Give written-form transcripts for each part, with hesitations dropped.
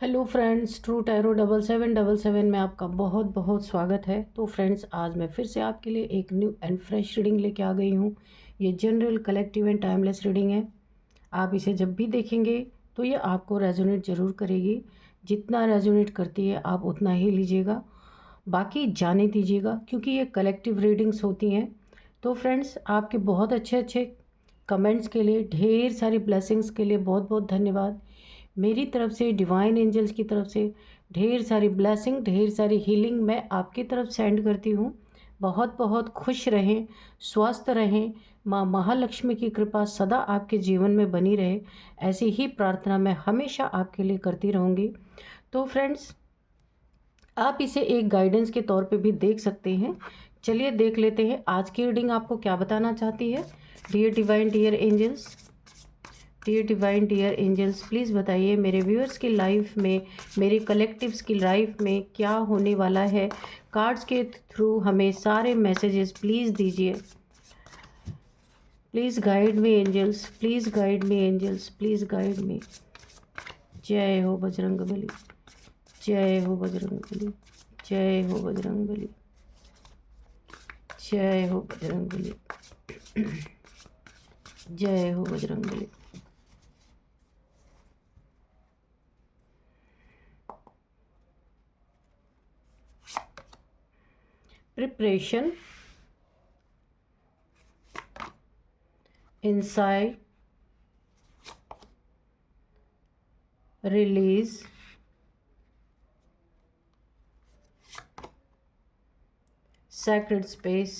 Hello friends, true tarot 7777 में आपका बहुत बहुत स्वागत है। तो फ्रेंड्स, आज मैं फिर से आपके लिए एक न्यू एंड फ्रेश रीडिंग लेके आ गई हूँ। ये general, collective and timeless reading है। आप इसे जब भी देखेंगे तो ये आपको रेजोनेट ज़रूर करेगी। जितना रेजोनेट करती है आप उतना ही लीजिएगा, बाकी जाने दीजिएगा, क्योंकि ये कलेक्टिव रीडिंग्स होती हैं। तो फ्रेंड्स, आपके बहुत अच्छे अच्छे कमेंट्स के लिए, ढेर सारी ब्लेसिंग्स के लिए बहुत बहुत धन्यवाद। मेरी तरफ से, डिवाइन एंजल्स की तरफ से ढेर सारी ब्लेसिंग, ढेर सारी हीलिंग मैं आपकी तरफ सेंड करती हूँ। बहुत बहुत खुश रहें, स्वस्थ रहें, माँ महालक्ष्मी की कृपा सदा आपके जीवन में बनी रहे, ऐसी ही प्रार्थना मैं हमेशा आपके लिए करती रहूँगी। तो फ्रेंड्स, आप इसे एक गाइडेंस के तौर पे भी देख सकते हैं। चलिए देख लेते हैं आज की रीडिंग आपको क्या बताना चाहती है। Dear divine, dear angels, dear divine, dear angels, please बताइए मेरे व्यूअर्स की लाइफ में, मेरे कलेक्टिव्स की लाइफ में क्या होने वाला है। कार्ड्स के थ्रू हमें सारे मैसेजेस प्लीज़ दीजिए। Please guide me angels, please guide me angels, please guide me. जय हो बजरंगबली, जय हो बजरंगबली, जय हो बजरंगबली, जय हो बजरंगबली, जय हो Bajrangbali. Preparation, inside, release, sacred space,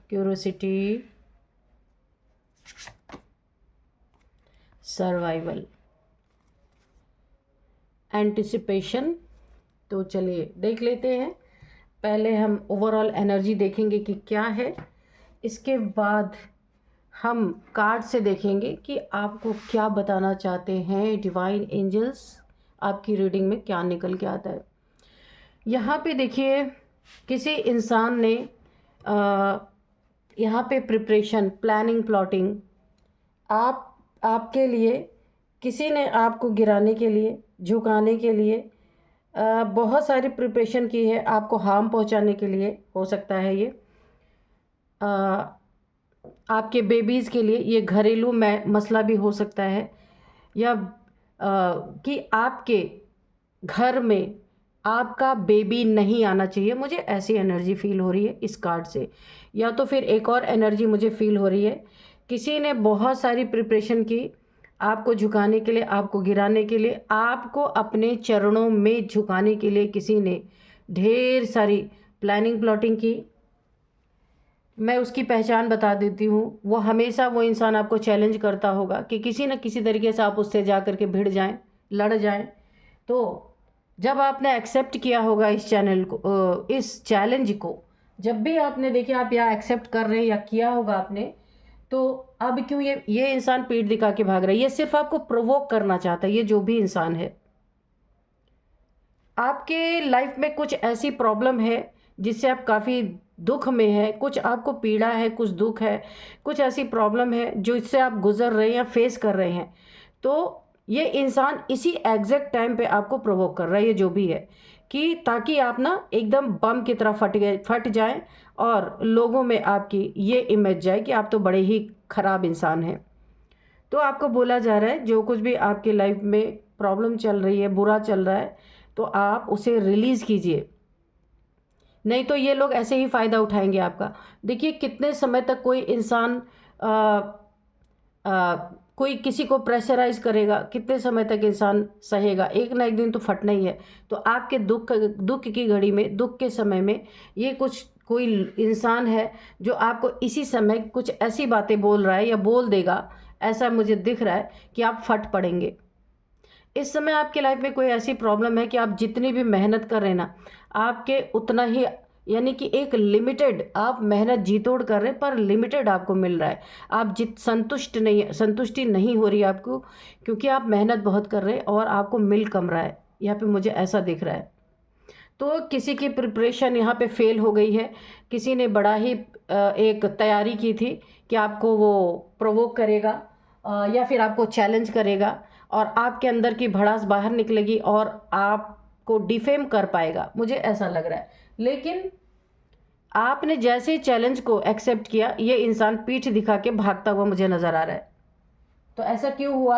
curiosity, survival, anticipation. तो चलिए देख लेते हैं। पहले हम ओवरऑल एनर्जी देखेंगे कि क्या है, इसके बाद हम कार्ड से देखेंगे कि आपको क्या बताना चाहते हैं डिवाइन एंजल्स। आपकी रीडिंग में क्या निकल के आता है। यहाँ पे देखिए, किसी इंसान ने यहाँ पे प्रिपरेशन, प्लानिंग, प्लॉटिंग, आपके लिए किसी ने आपको गिराने के लिए, झुकाने के लिए बहुत सारी प्रिपरेशन की है, आपको हार्म पहुंचाने के लिए हो सकता है ये। आपके बेबीज़ के लिए ये घरेलू मसला भी हो सकता है, या कि आपके घर में आपका बेबी नहीं आना चाहिए। मुझे ऐसी एनर्जी फील हो रही है इस कार्ड से। या तो फिर एक और एनर्जी मुझे फील हो रही है, किसी ने बहुत सारी प्रिपरेशन की आपको झुकाने के लिए, आपको गिराने के लिए, आपको अपने चरणों में झुकाने के लिए किसी ने ढेर सारी प्लानिंग, प्लॉटिंग की। मैं उसकी पहचान बता देती हूँ। वो हमेशा वो इंसान आपको चैलेंज करता होगा कि किसी न किसी तरीके से आप उससे जा कर के भिड़ जाएं, लड़ जाएं। तो जब आपने एक्सेप्ट किया होगा इस चैनल को, इस चैलेंज को, जब भी आपने देखिए आप या एक्सेप्ट कर रहे हैं या किया होगा आपने, तो अब क्यों ये इंसान पीठ दिखा के भाग रहा है। ये सिर्फ आपको प्रोवोक करना चाहता है। ये जो भी इंसान है, आपके लाइफ में कुछ ऐसी प्रॉब्लम है जिससे आप काफ़ी दुख में है, कुछ आपको पीड़ा है, कुछ दुख है, कुछ ऐसी प्रॉब्लम है जो इससे आप गुजर रहे हैं या फेस कर रहे हैं। तो ये इंसान इसी एग्जैक्ट टाइम पे आपको प्रोवोक कर रहा है, ये जो भी है, कि ताकि आप ना एकदम बम की तरह फट जाए और लोगों में आपकी ये इमेज जाए कि आप तो बड़े ही ख़राब इंसान हैं। तो आपको बोला जा रहा है जो कुछ भी आपकी लाइफ में प्रॉब्लम चल रही है, बुरा चल रहा है, तो आप उसे रिलीज़ कीजिए, नहीं तो ये लोग ऐसे ही फ़ायदा उठाएंगे आपका। देखिए कितने समय तक कोई इंसान कोई किसी को प्रेशराइज करेगा, कितने समय तक इंसान सहेगा। एक ना एक दिन तो फटना ही है। तो आपके दुख की घड़ी में, दुख के समय में, ये कुछ कोई इंसान है जो आपको इसी समय कुछ ऐसी बातें बोल रहा है या बोल देगा, ऐसा मुझे दिख रहा है कि आप फट पड़ेंगे। इस समय आपकी लाइफ में कोई ऐसी प्रॉब्लम है कि आप जितनी भी मेहनत कर रहे हैं ना, आपके उतना ही, यानी कि एक लिमिटेड आप मेहनत जी तोड़ कर रहे हैं, पर लिमिटेड आपको मिल रहा है। आप संतुष्टि नहीं हो रही आपको, क्योंकि आप मेहनत बहुत कर रहे हैं और आपको मिल कम रहा है। यहाँ पे मुझे ऐसा दिख रहा है। तो किसी की प्रिपरेशन यहाँ पे फेल हो गई है। किसी ने बड़ा ही एक तैयारी की थी कि आपको वो प्रोवोक करेगा या फिर आपको चैलेंज करेगा और आपके अंदर की भड़ास बाहर निकलेगी और आपको डिफेम कर पाएगा, मुझे ऐसा लग रहा है। लेकिन आपने जैसे ही चैलेंज को एक्सेप्ट किया, ये इंसान पीठ दिखा के भागता हुआ मुझे नज़र आ रहा है। तो ऐसा क्यों हुआ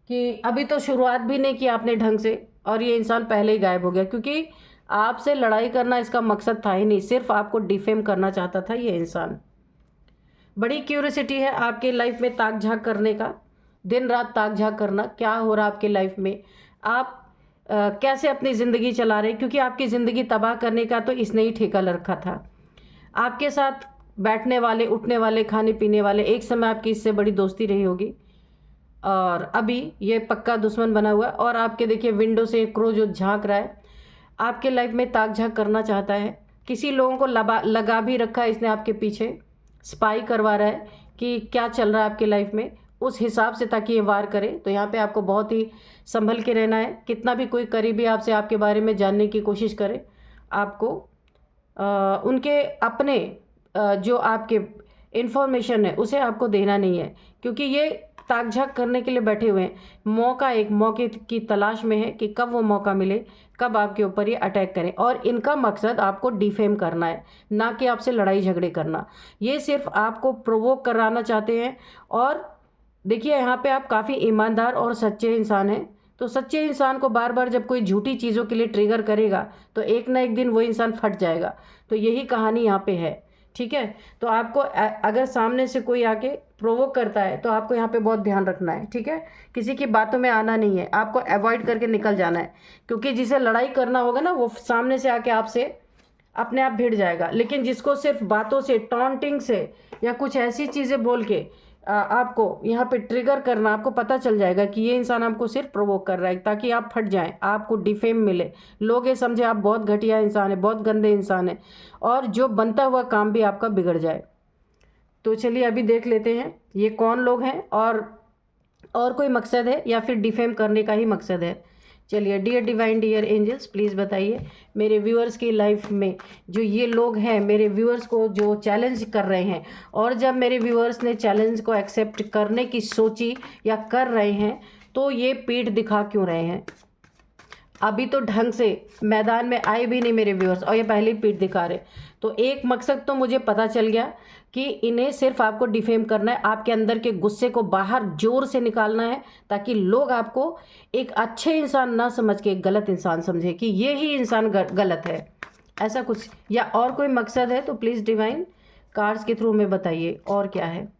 कि अभी तो शुरुआत भी नहीं की आपने ढंग से और ये इंसान पहले ही गायब हो गया, क्योंकि आपसे लड़ाई करना इसका मकसद था ही नहीं, सिर्फ आपको डिफेम करना चाहता था ये इंसान। बड़ी क्यूरियोसिटी है आपके लाइफ में ताक झाँक करने का, दिन रात ताक झाँक करना, क्या हो रहा है आपके लाइफ में, आप कैसे अपनी ज़िंदगी चला रहे, क्योंकि आपकी ज़िंदगी तबाह करने का तो इसने ही ठेका रखा था। आपके साथ बैठने वाले, उठने वाले, खाने पीने वाले, एक समय आपकी इससे बड़ी दोस्ती रही होगी और अभी ये पक्का दुश्मन बना हुआ है। और आपके देखिए विंडो से एक क्रो जो झांक रहा है, आपके लाइफ में ताक झांक करना चाहता है। किसी लोगों को लगा भी रखा है इसने आपके पीछे, स्पाई करवा रहा है कि क्या चल रहा है आपके लाइफ में, उस हिसाब से, ताकि ये वार करे। तो यहाँ पे आपको बहुत ही संभल के रहना है। कितना भी कोई करीबी आपसे आपके बारे में जानने की कोशिश करे, आपको उनके अपने जो आपके इन्फॉर्मेशन है उसे आपको देना नहीं है, क्योंकि ये ताक झाक करने के लिए बैठे हुए हैं। एक मौके की तलाश में है कि कब वो मौका मिले, कब आपके ऊपर ये अटैक करें। और इनका मकसद आपको डिफेम करना है, ना कि आपसे लड़ाई झगड़े करना। ये सिर्फ आपको प्रोवोक कराना चाहते हैं। और देखिए यहाँ पे आप काफ़ी ईमानदार और सच्चे इंसान हैं, तो सच्चे इंसान को बार बार जब कोई झूठी चीज़ों के लिए ट्रिगर करेगा तो एक ना एक दिन वो इंसान फट जाएगा। तो यही कहानी यहाँ पे है, ठीक है। तो आपको अगर सामने से कोई आके प्रोवोक करता है तो आपको यहाँ पे बहुत ध्यान रखना है, ठीक है। किसी की बातों में आना नहीं है, आपको अवॉइड करके निकल जाना है, क्योंकि जिसे लड़ाई करना होगा ना वो सामने से आके आपसे अपने आप भिड़ जाएगा। लेकिन जिसको सिर्फ बातों से, टॉन्टिंग से या कुछ ऐसी चीज़ें बोल के आपको यहाँ पे ट्रिगर करना, आपको पता चल जाएगा कि ये इंसान आपको सिर्फ प्रोवोक कर रहा है ताकि आप फट जाएं, आपको डिफेम मिले, लोग ये समझे आप बहुत घटिया इंसान है, बहुत गंदे इंसान है, और जो बनता हुआ काम भी आपका बिगड़ जाए। तो चलिए अभी देख लेते हैं ये कौन लोग हैं और कोई मकसद है या फिर डिफेम करने का ही मकसद है। चलिए, dear divine, dear angels, please बताइए मेरे व्यूअर्स की लाइफ में जो ये लोग हैं, मेरे व्यूअर्स को जो चैलेंज कर रहे हैं, और जब मेरे व्यूअर्स ने चैलेंज को एक्सेप्ट करने की सोची या कर रहे हैं तो ये पीठ दिखा क्यों रहे हैं। अभी तो ढंग से मैदान में आए भी नहीं मेरे व्यूअर्स और ये पहले ही पीठ दिखा रहे। तो एक मकसद तो मुझे पता चल गया कि इन्हें सिर्फ आपको डिफेम करना है, आपके अंदर के गुस्से को बाहर जोर से निकालना है, ताकि लोग आपको एक अच्छे इंसान ना समझ के एक गलत इंसान समझे कि ये ही इंसान गलत है, ऐसा कुछ। या और कोई मकसद है तो प्लीज़ डिवाइन कार्ड्स के थ्रू में बताइए और क्या है।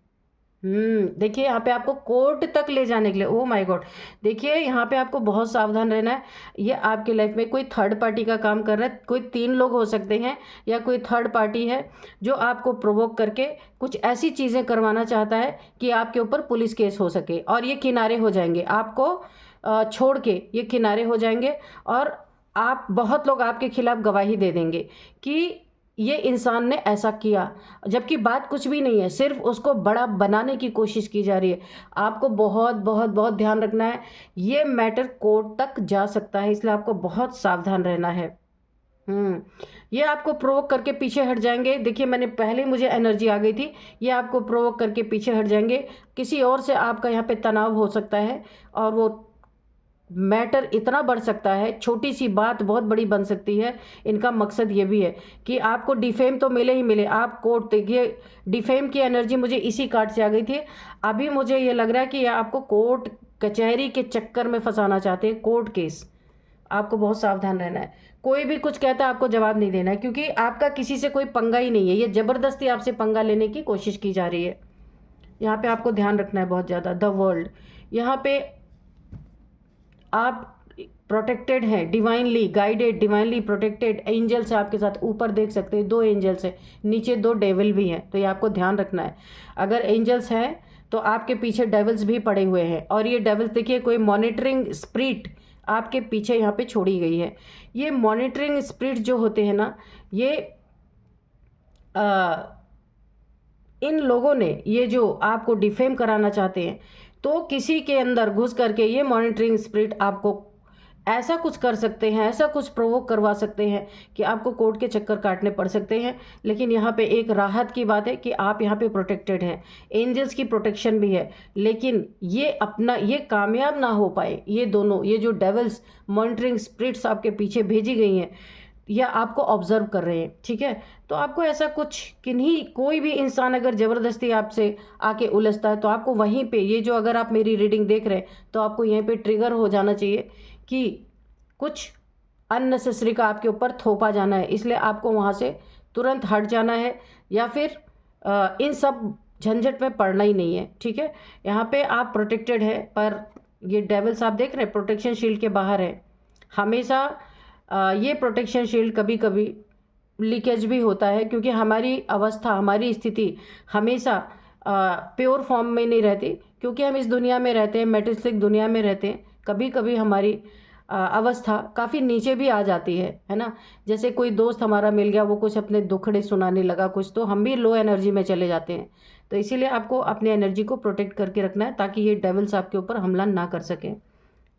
देखिए यहाँ पे आपको कोर्ट तक ले जाने के लिए, ओह माय गॉड, देखिए यहाँ पे आपको बहुत सावधान रहना है। ये आपके लाइफ में कोई थर्ड पार्टी का काम कर रहा है, कोई 3 लोग हो सकते हैं या कोई थर्ड पार्टी है जो आपको प्रोवोक करके कुछ ऐसी चीज़ें करवाना चाहता है कि आपके ऊपर पुलिस केस हो सके और ये किनारे हो जाएंगे, आपको छोड़ के ये किनारे हो जाएंगे और आप, बहुत लोग आपके खिलाफ गवाही दे देंगे कि ये इंसान ने ऐसा किया, जबकि बात कुछ भी नहीं है, सिर्फ उसको बड़ा बनाने की कोशिश की जा रही है। आपको बहुत बहुत बहुत ध्यान रखना है, ये मैटर कोर्ट तक जा सकता है, इसलिए आपको बहुत सावधान रहना है। ये आपको प्रोवोक करके पीछे हट जाएंगे। देखिए मैंने पहले, मुझे एनर्जी आ गई थी, ये आपको प्रोवोक करके पीछे हट जाएंगे। किसी और से आपका यहाँ पे तनाव हो सकता है और वो मैटर इतना बढ़ सकता है, छोटी सी बात बहुत बड़ी बन सकती है। इनका मकसद ये भी है कि आपको डिफेम तो मिले ही मिले। आप कोर्ट, देखिए डिफेम की एनर्जी मुझे इसी कार्ड से आ गई थी। अभी मुझे ये लग रहा है कि ये आपको कोर्ट कचहरी के चक्कर में फंसाना चाहते हैं, कोर्ट केस। आपको बहुत सावधान रहना है, कोई भी कुछ कहता है आपको जवाब नहीं देना है, क्योंकि आपका किसी से कोई पंगा ही नहीं है, ये ज़बरदस्ती आपसे पंगा लेने की कोशिश की जा रही है। यहाँ पे आपको ध्यान रखना है बहुत ज़्यादा। द वर्ल्ड, यहाँ पे आप प्रोटेक्टेड हैं, divinely guided, divinely protected. Angels है आपके साथ, ऊपर देख सकते हैं 2 एंजल्स हैं, नीचे 2 डेविल भी हैं, तो ये आपको ध्यान रखना है। अगर एंजल्स हैं तो आपके पीछे डेविल्स भी पड़े हुए हैं, और ये डेविल्स देखिए कोई मॉनिटरिंग स्पिरिट आपके पीछे यहाँ पे छोड़ी गई है। ये मॉनिटरिंग स्पिरिट जो होते हैं ना, ये इन लोगों ने, ये जो आपको डिफेम कराना चाहते हैं, तो किसी के अंदर घुस करके ये मॉनिटरिंग स्पिरिट आपको ऐसा कुछ कर सकते हैं, ऐसा कुछ प्रोवोक करवा सकते हैं कि आपको कोर्ट के चक्कर काटने पड़ सकते हैं। लेकिन यहाँ पे एक राहत की बात है कि आप यहाँ पे प्रोटेक्टेड हैं, एंजल्स की प्रोटेक्शन भी है। लेकिन ये कामयाब ना हो पाए, ये दोनों, ये जो डेविल्स मॉनिटरिंग स्पिरिट्स आपके पीछे भेजी गई हैं या आपको ऑब्जर्व कर रहे हैं, ठीक है। तो आपको ऐसा कुछ किन्हीं, कोई भी इंसान अगर ज़बरदस्ती आपसे आके उलझता है तो आपको वहीं पे, ये जो अगर आप मेरी रीडिंग देख रहे हैं तो आपको यहीं पे ट्रिगर हो जाना चाहिए कि कुछ अननेसेसरी का आपके ऊपर थोपा जाना है, इसलिए आपको वहाँ से तुरंत हट जाना है या फिर इन सब झंझट में पड़ना ही नहीं है, ठीक है। यहाँ पे आप प्रोटेक्टेड है, पर ये डेविल्स आप देख रहे हैं प्रोटेक्शन शील्ड के बाहर है। हमेशा ये प्रोटेक्शन शील्ड कभी कभी लीकेज भी होता है, क्योंकि हमारी अवस्था, हमारी स्थिति हमेशा प्योर फॉर्म में नहीं रहती, क्योंकि हम इस दुनिया में रहते हैं, मेटेरियलिस्टिक दुनिया में रहते हैं। कभी कभी हमारी अवस्था काफ़ी नीचे भी आ जाती है ना। जैसे कोई दोस्त हमारा मिल गया, वो कुछ अपने दुखड़े सुनाने लगा कुछ, तो हम भी लो एनर्जी में चले जाते हैं। तो इसीलिए आपको अपनी एनर्जी को प्रोटेक्ट करके रखना है, ताकि ये डेविल्स आपके ऊपर हमला ना कर सकें।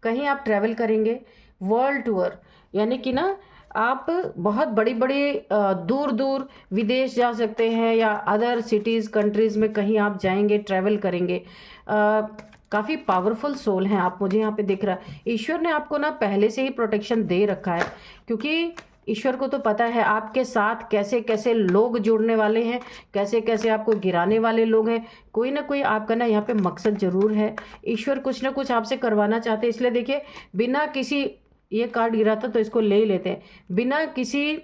कहीं आप ट्रैवल करेंगे, वर्ल्ड टूर, यानी कि ना आप बहुत बड़ी बड़ी दूर दूर विदेश जा सकते हैं, या अदर सिटीज़ कंट्रीज़ में कहीं आप जाएंगे, ट्रैवल करेंगे। काफ़ी पावरफुल सोल हैं आप, मुझे यहाँ पे दिख रहा है। ईश्वर ने आपको ना पहले से ही प्रोटेक्शन दे रखा है, क्योंकि ईश्वर को तो पता है आपके साथ कैसे कैसे लोग जुड़ने वाले हैं, कैसे कैसे आपको गिराने वाले लोग हैं। कोई ना कोई आपका ना यहाँ पे मकसद ज़रूर है। ईश्वर कुछ ना कुछ आपसे करवाना चाहते हैं, इसलिए देखिए बिना किसी, ये कार्ड गिरा था तो इसको ले ही लेते हैं, बिना किसी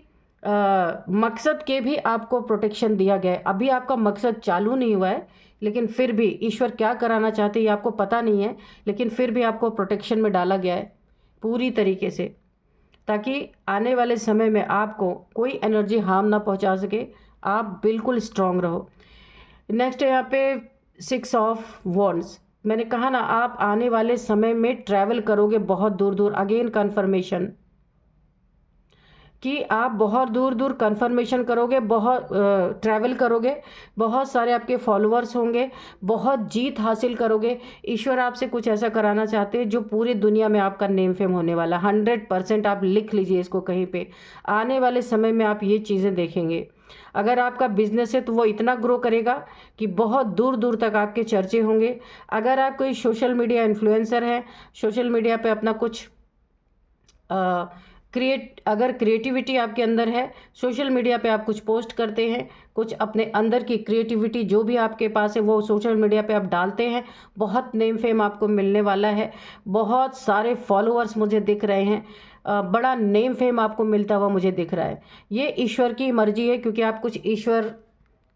मकसद के भी आपको प्रोटेक्शन दिया गया है। अभी आपका मकसद चालू नहीं हुआ है, लेकिन फिर भी ईश्वर क्या कराना चाहते हैं ये आपको पता नहीं है, लेकिन फिर भी आपको प्रोटेक्शन में डाला गया है पूरी तरीके से, ताकि आने वाले समय में आपको कोई एनर्जी हार्म ना पहुंचा सके, आप बिल्कुल स्ट्रांग रहो। नेक्स्ट है यहाँ पे 6 ऑफ वॉन्ड्स। मैंने कहा ना आप आने वाले समय में ट्रैवल करोगे बहुत दूर दूर, अगेन कन्फर्मेशन कि आप बहुत दूर दूर कन्फर्मेशन करोगे, बहुत ट्रैवल करोगे, बहुत सारे आपके फॉलोअर्स होंगे, बहुत जीत हासिल करोगे। ईश्वर आपसे कुछ ऐसा कराना चाहते हैं जो पूरी दुनिया में आपका नेम फेम होने वाला। 100% आप लिख लीजिए इसको कहीं पे, आने वाले समय में आप ये चीज़ें देखेंगे। अगर आपका बिजनेस है तो वो इतना ग्रो करेगा कि बहुत दूर दूर तक आपके चर्चे होंगे। अगर आप कोई सोशल मीडिया इन्फ्लुएंसर हैं, सोशल मीडिया पे अपना कुछ अगर क्रिएटिविटी आपके अंदर है, सोशल मीडिया पे आप कुछ पोस्ट करते हैं, कुछ अपने अंदर की क्रिएटिविटी जो भी आपके पास है वो सोशल मीडिया पे आप डालते हैं, बहुत नेम फेम आपको मिलने वाला है। बहुत सारे फॉलोअर्स मुझे दिख रहे हैं, बड़ा नेम फेम आपको मिलता हुआ मुझे दिख रहा है। ये ईश्वर की मर्जी है, क्योंकि आप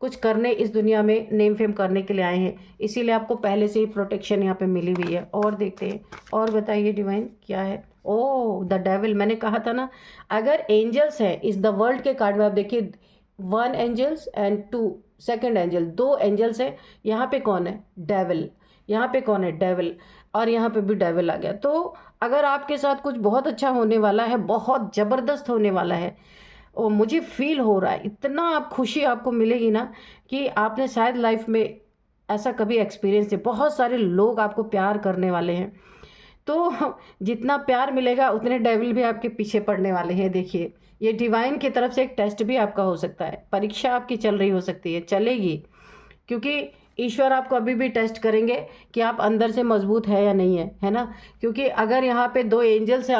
कुछ करने इस दुनिया में, नेम फेम करने के लिए आए हैं, इसीलिए आपको पहले से ही प्रोटेक्शन यहाँ पे मिली हुई है। और देखते हैं, और बताइए डिवाइन क्या है। ओह, द डेविल, मैंने कहा था ना, अगर एंजल्स है इस द वर्ल्ड के कार्ड में, आप देखिए 1 angels and 2 second angel, 2 angels है। यहाँ पे कौन है? डेविल। यहाँ पे कौन है? डेविल। और यहाँ पे भी डेविल आ गया। तो अगर आपके साथ कुछ बहुत अच्छा होने वाला है, बहुत ज़बरदस्त होने वाला है, और मुझे फील हो रहा है, इतना आप खुशी आपको मिलेगी ना कि आपने शायद लाइफ में ऐसा कभी एक्सपीरियंस है। बहुत सारे लोग आपको प्यार करने वाले हैं, तो जितना प्यार मिलेगा उतने डेविल भी आपके पीछे पड़ने वाले हैं। देखिए, ये डिवाइन की तरफ से एक टेस्ट भी आपका हो सकता है, परीक्षा आपकी चल रही हो सकती है, चलेगी, क्योंकि ईश्वर आपको अभी भी टेस्ट करेंगे कि आप अंदर से मजबूत है या नहीं है ना। क्योंकि अगर यहाँ पे 2 एंजल्स हैं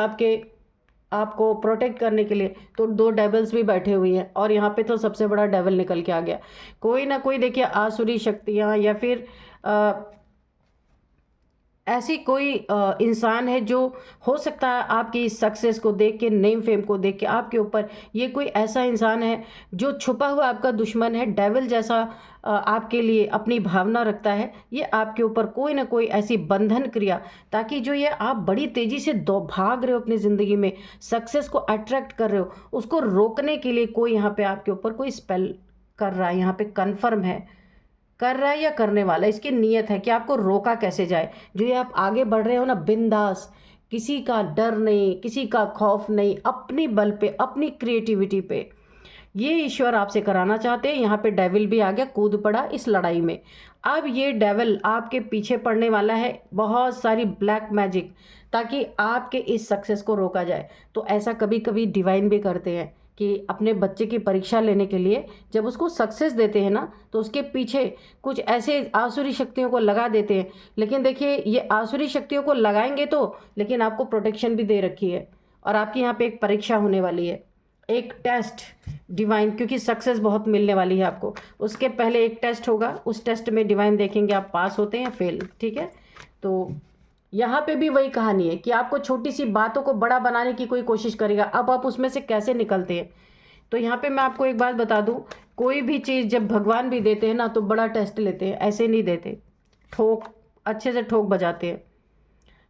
आपको प्रोटेक्ट करने के लिए, तो 2 डेविल्स भी बैठे हुए हैं, और यहाँ पे तो सबसे बड़ा डेविल निकल के आ गया। कोई ना कोई देखिए आसुरी शक्तियाँ, या फिर ऐसी कोई इंसान है जो हो सकता है आपकी इस सक्सेस को देख के, नेम फेम को देख के आपके ऊपर, ये कोई ऐसा इंसान है जो छुपा हुआ आपका दुश्मन है, डेविल जैसा आपके लिए अपनी भावना रखता है। ये आपके ऊपर कोई ना कोई ऐसी बंधन क्रिया, ताकि जो ये आप बड़ी तेज़ी से भाग रहे हो अपनी ज़िंदगी में, सक्सेस को अट्रैक्ट कर रहे हो, उसको रोकने के लिए कोई यहाँ पे आपके ऊपर कोई स्पेल कर रहा है। यहाँ पे कन्फर्म है, कर रहा है या करने वाला, इसकी नीयत है कि आपको रोका कैसे जाए। जो ये आप आगे बढ़ रहे हो ना बिंदास, किसी का डर नहीं, किसी का खौफ नहीं, अपनी बल पे, अपनी क्रिएटिविटी पे, ये ईश्वर आपसे कराना चाहते हैं। यहाँ पे डेविल भी आ गया, कूद पड़ा इस लड़ाई में। अब ये डेविल आपके पीछे पड़ने वाला है, बहुत सारी ब्लैक मैजिक, ताकि आपके इस सक्सेस को रोका जाए। तो ऐसा कभी कभी डिवाइन भी करते हैं कि अपने बच्चे की परीक्षा लेने के लिए जब उसको सक्सेस देते हैं ना, तो उसके पीछे कुछ ऐसे आसुरी शक्तियों को लगा देते हैं। लेकिन देखिए, ये आसुरी शक्तियों को लगाएंगे तो, लेकिन आपको प्रोटेक्शन भी दे रखी है, और आपकी यहाँ पे एक परीक्षा होने वाली है, एक टेस्ट डिवाइन, क्योंकि सक्सेस बहुत मिलने वाली है आपको। उसके पहले एक टेस्ट होगा, उस टेस्ट में डिवाइन देखेंगे आप पास होते हैं या फेल। ठीक है, तो यहाँ पे भी वही कहानी है कि आपको छोटी सी बातों को बड़ा बनाने की कोई कोशिश करेगा, अब आप उसमें से कैसे निकलते हैं। तो यहाँ पे मैं आपको एक बात बता दूँ, कोई भी चीज़ जब भगवान भी देते हैं ना, तो बड़ा टेस्ट लेते हैं, ऐसे नहीं देते, ठोक अच्छे से ठोक बजाते हैं।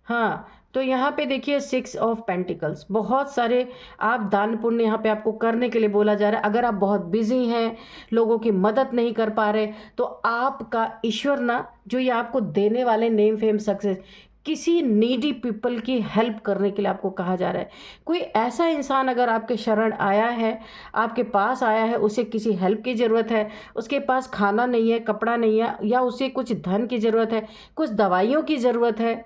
हाँ, तो यहाँ पे देखिए 6 ऑफ पेंटिकल्स, बहुत सारे आप दान पुण्य यहाँ पे आपको करने के लिए बोला जा रहा है। अगर आप बहुत बिजी हैं, लोगों की मदद नहीं कर पा रहे, तो आपका ईश्वर ना, जो ये आपको देने वाले नेम फेम सक्सेस, किसी नीडी पीपल की हेल्प करने के लिए आपको कहा जा रहा है। कोई ऐसा इंसान अगर आपके शरण आया है, आपके पास आया है, उसे किसी हेल्प की ज़रूरत है, उसके पास खाना नहीं है, कपड़ा नहीं है, या उसे कुछ धन की ज़रूरत है, कुछ दवाइयों की ज़रूरत है,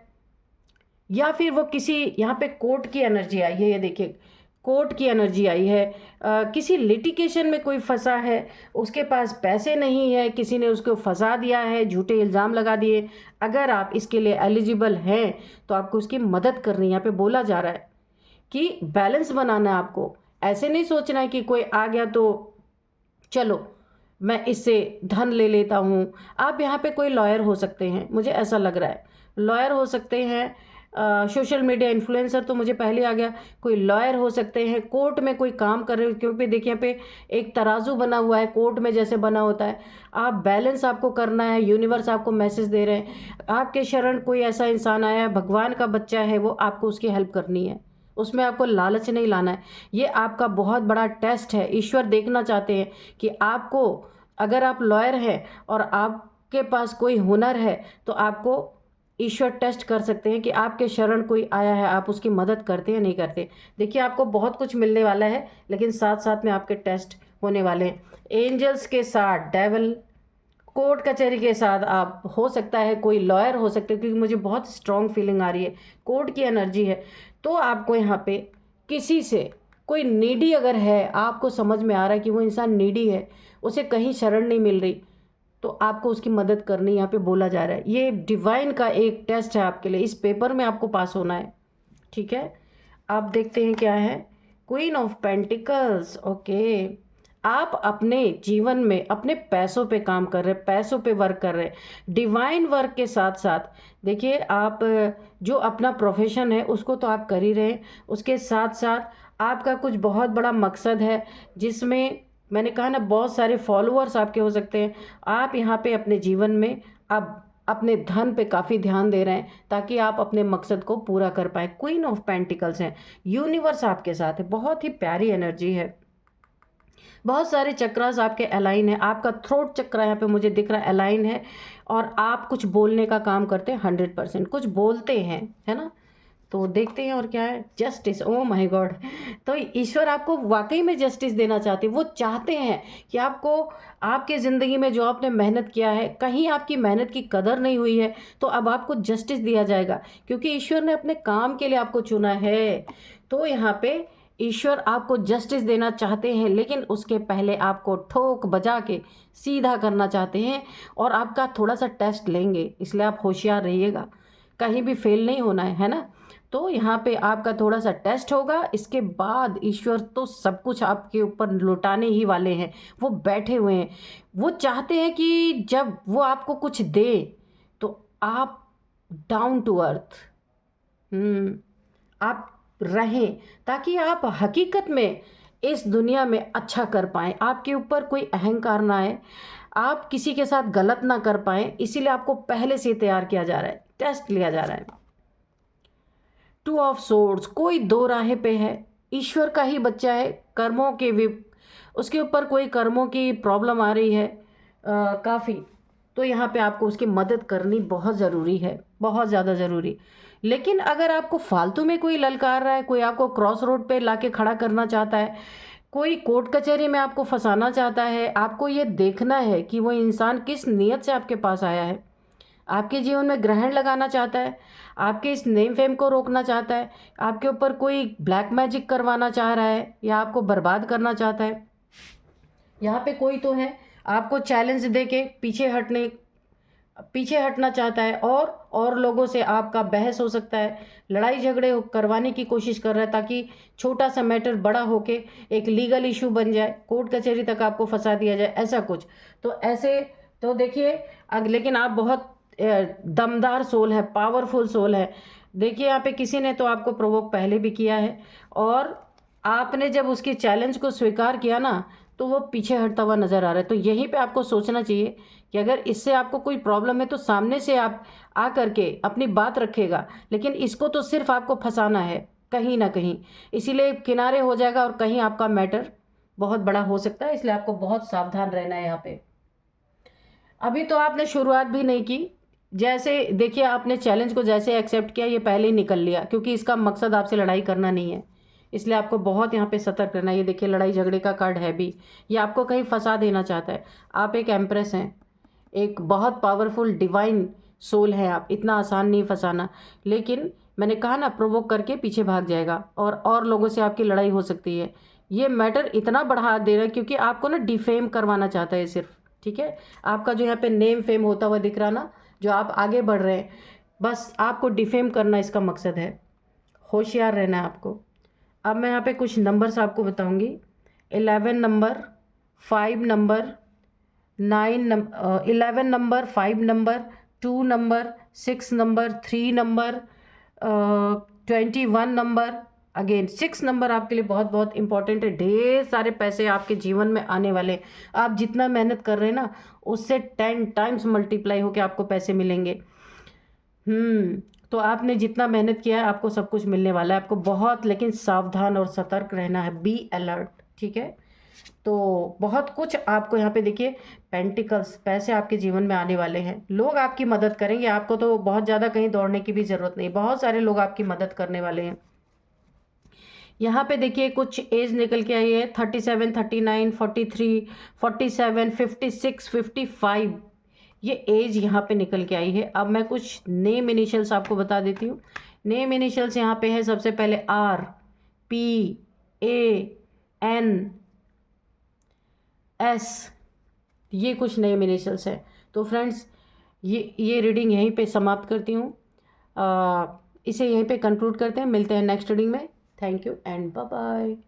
या फिर वो किसी, यहाँ पे कोर्ट की एनर्जी आई है, ये देखिए कोर्ट की एनर्जी आई है, किसी लिटिगेशन में कोई फंसा है, उसके पास पैसे नहीं है, किसी ने उसको फंसा दिया है, झूठे इल्ज़ाम लगा दिए। अगर आप इसके लिए एलिजिबल हैं तो आपको उसकी मदद करनी है। यहाँ पे बोला जा रहा है कि बैलेंस बनाना है आपको, ऐसे नहीं सोचना है कि कोई आ गया तो चलो मैं इससे धन ले लेता हूँ। आप यहाँ पे कोई लॉयर हो सकते हैं, मुझे ऐसा लग रहा है, लॉयर हो सकते हैं, सोशल मीडिया इन्फ्लुएंसर तो मुझे पहले आ गया, कोई लॉयर हो सकते हैं, कोर्ट में कोई काम कर रहे हो, क्योंकि देखिए यहाँ पे एक तराजू बना हुआ है, कोर्ट में जैसे बना होता है। आप बैलेंस आपको करना है, यूनिवर्स आपको मैसेज दे रहे हैं, आपके शरण कोई ऐसा इंसान आया है, भगवान का बच्चा है वो, आपको उसकी हेल्प करनी है, उसमें आपको लालच नहीं लाना है। ये आपका बहुत बड़ा टेस्ट है, ईश्वर देखना चाहते हैं कि आपको, अगर आप लॉयर हैं और आपके पास कोई हुनर है, तो आपको ईश्वर टेस्ट कर सकते हैं कि आपके शरण कोई आया है, आप उसकी मदद करते हैं नहीं करते। देखिए आपको बहुत कुछ मिलने वाला है, लेकिन साथ साथ में आपके टेस्ट होने वाले हैं। एंजल्स के साथ डेविल, कोर्ट कचहरी के साथ आप, हो सकता है कोई लॉयर हो सकते हैं, क्योंकि मुझे बहुत स्ट्रॉन्ग फीलिंग आ रही है, कोर्ट की एनर्जी है। तो आपको यहाँ पे किसी से, कोई नीडी अगर है, आपको समझ में आ रहा है कि वो इंसान नीडी है, उसे कहीं शरण नहीं मिल रही, तो आपको उसकी मदद करनी यहाँ पे बोला जा रहा है। ये डिवाइन का एक टेस्ट है आपके लिए, इस पेपर में आपको पास होना है। ठीक है, आप देखते हैं क्या है, क्वीन ऑफ पेंटिकल्स। ओके, आप अपने जीवन में अपने पैसों पे काम कर रहे हैं, पैसों पे वर्क कर रहे हैं, डिवाइन वर्क के साथ साथ देखिए आप जो अपना प्रोफेशन है उसको तो आप कर ही रहे हैं, उसके साथ साथ आपका कुछ बहुत बड़ा मकसद है, जिसमें मैंने कहा ना बहुत सारे फॉलोअर्स आपके हो सकते हैं। आप यहाँ पे अपने जीवन में अब अपने धन पे काफ़ी ध्यान दे रहे हैं, ताकि आप अपने मकसद को पूरा कर पाए। क्वीन ऑफ पेंटिकल्स हैं, यूनिवर्स आपके साथ है, बहुत ही प्यारी एनर्जी है, बहुत सारे चक्रास आपके अलाइन है, आपका थ्रोट चक्र यहाँ पे मुझे दिख रहा है अलाइन है, और आप कुछ बोलने का काम करते हैं, 100% कुछ बोलते हैं, है ना। तो देखते हैं और क्या है, जस्टिस। ओ माय गॉड, तो ईश्वर आपको वाकई में जस्टिस देना चाहते हैं। वो चाहते हैं कि आपको, आपके ज़िंदगी में जो आपने मेहनत किया है, कहीं आपकी मेहनत की कदर नहीं हुई है, तो अब आपको जस्टिस दिया जाएगा, क्योंकि ईश्वर ने अपने काम के लिए आपको चुना है। तो यहाँ पे ईश्वर आपको जस्टिस देना चाहते हैं, लेकिन उसके पहले आपको ठोक बजा के सीधा करना चाहते हैं, और आपका थोड़ा सा टेस्ट लेंगे, इसलिए आप होशियार रहिएगा, कहीं भी फेल नहीं होना है ना। तो यहाँ पे आपका थोड़ा सा टेस्ट होगा, इसके बाद ईश्वर तो सब कुछ आपके ऊपर लुटाने ही वाले हैं। वो बैठे हुए हैं, वो चाहते हैं कि जब वो आपको कुछ दे तो आप डाउन टू अर्थ आप रहें, ताकि आप हकीकत में इस दुनिया में अच्छा कर पाएँ, आपके ऊपर कोई अहंकार ना आए, आप किसी के साथ गलत ना कर पाएँ। इसीलिए आपको पहले से तैयार किया जा रहा है, टेस्ट लिया जा रहा है। 2 ऑफ सोर्ड्स, कोई दो राहे पे है, ईश्वर का ही बच्चा है, कर्मों के उसके ऊपर कोई कर्मों की प्रॉब्लम आ रही है काफ़ी, तो यहाँ पे आपको उसकी मदद करनी बहुत ज़रूरी है, बहुत ज़्यादा ज़रूरी। लेकिन अगर आपको फालतू में कोई ललकार रहा है, कोई आपको क्रॉस रोड पे लाके खड़ा करना चाहता है, कोई कोर्ट कचहरी में आपको फंसाना चाहता है। आपको ये देखना है कि वो इंसान किस नीयत से आपके पास आया है। आपके जीवन में ग्रहण लगाना चाहता है, आपके इस नेम फेम को रोकना चाहता है, आपके ऊपर कोई ब्लैक मैजिक करवाना चाह रहा है या आपको बर्बाद करना चाहता है। यहाँ पे कोई तो है आपको चैलेंज दे के पीछे हटना चाहता है और लोगों से आपका बहस हो सकता है, लड़ाई झगड़े करवाने की कोशिश कर रहा है ताकि छोटा सा मैटर बड़ा होके एक लीगल इशू बन जाए, कोर्ट कचहरी तक आपको फंसा दिया जाए, ऐसा कुछ। तो ऐसे तो देखिए लेकिन आप बहुत दमदार सोल है, पावरफुल सोल है। देखिए यहाँ पे किसी ने तो आपको प्रोवोक पहले भी किया है और आपने जब उसके चैलेंज को स्वीकार किया ना तो वो पीछे हटता हुआ नज़र आ रहा है। तो यहीं पे आपको सोचना चाहिए कि अगर इससे आपको कोई प्रॉब्लम है तो सामने से आप आ करके अपनी बात रखेगा, लेकिन इसको तो सिर्फ आपको फंसाना है कहीं ना कहीं, इसीलिए किनारे हो जाएगा और कहीं आपका मैटर बहुत बड़ा हो सकता है। इसलिए आपको बहुत सावधान रहना है यहाँ पे। अभी तो आपने शुरुआत भी नहीं की, जैसे देखिए आपने चैलेंज को जैसे एक्सेप्ट किया ये पहले ही निकल लिया, क्योंकि इसका मकसद आपसे लड़ाई करना नहीं है। इसलिए आपको बहुत यहाँ पे सतर्क रहना है। ये देखिए लड़ाई झगड़े का कार्ड है भी, ये आपको कहीं फंसा देना चाहता है। आप एक एम्प्रेस हैं, एक बहुत पावरफुल डिवाइन सोल है आप, इतना आसान नहीं फंसाना। लेकिन मैंने कहा ना प्रोवोक करके पीछे भाग जाएगा और लोगों से आपकी लड़ाई हो सकती है। ये मैटर इतना बढ़ा दे रहा है क्योंकि आपको ना डिफेम करवाना चाहता है सिर्फ, ठीक है। आपका जो यहाँ पे नेम फेम होता हुआ दिख रहा ना, जो आप आगे बढ़ रहे हैं, बस आपको डिफेम करना इसका मकसद है। होशियार रहना है आपको। अब मैं यहाँ पे कुछ नंबर्स आपको बताऊंगी। 11 number, 5 number, 11 number, 5 number, 2 number, 6 number, 3 number, 21 number, again 6 number आपके लिए बहुत बहुत इंपॉर्टेंट है। ढेर सारे पैसे आपके जीवन में आने वाले, आप जितना मेहनत कर रहे हैं ना उससे 10 टाइम्स मल्टीप्लाई होकर आपको पैसे मिलेंगे। तो आपने जितना मेहनत किया है आपको सब कुछ मिलने वाला है। आपको बहुत लेकिन सावधान और सतर्क रहना है, बी अलर्ट, ठीक है। तो बहुत कुछ आपको यहाँ पे देखिए पेंटिकल्स, पैसे आपके जीवन में आने वाले हैं, लोग आपकी मदद करेंगे। आपको तो बहुत ज़्यादा कहीं दौड़ने की भी ज़रूरत नहीं, बहुत सारे लोग आपकी मदद करने वाले हैं। यहाँ पे देखिए कुछ एज निकल के आई है, 37, 39, 43, 47, 56, 55, ये एज यहाँ पे निकल के आई है। अब मैं कुछ नेम इनिशियल्स आपको बता देती हूँ। नेम इनिशियल्स यहाँ पे है सबसे पहले RPANS, ये कुछ नेम इनिशियल्स हैं। तो फ्रेंड्स ये रीडिंग यहीं पे समाप्त करती हूँ, इसे यहीं पे कंक्लूड करते हैं। मिलते हैं नेक्स्ट रीडिंग में। Thank you and bye bye.